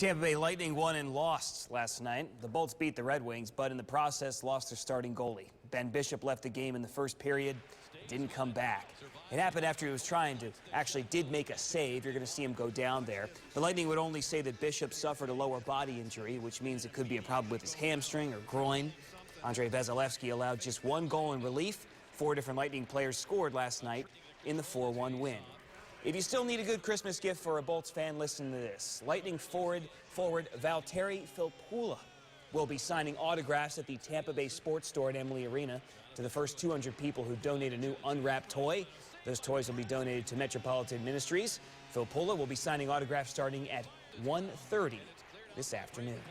Tampa Bay Lightning won and lost last night. The Bolts beat the Red Wings, but in the process lost their starting goalie. Ben Bishop left the game in the first period, didn't come back. It happened after he was trying to, did make a save. You're going to see him go down there. The Lightning would only say that Bishop suffered a lower body injury, which means it could be a problem with his hamstring or groin. Andrei Vasilevsky allowed just one goal in relief. 4 different Lightning players scored last night in the 4-1 win. If you still need a good Christmas gift for a Bolts fan, listen to this. Lightning forward Valtteri Filppula will be signing autographs at the Tampa Bay Sports Store at Emily Arena to the first 200 people who donate a new unwrapped toy. Those toys will be donated to Metropolitan Ministries. Filppula will be signing autographs starting at 1:30 this afternoon.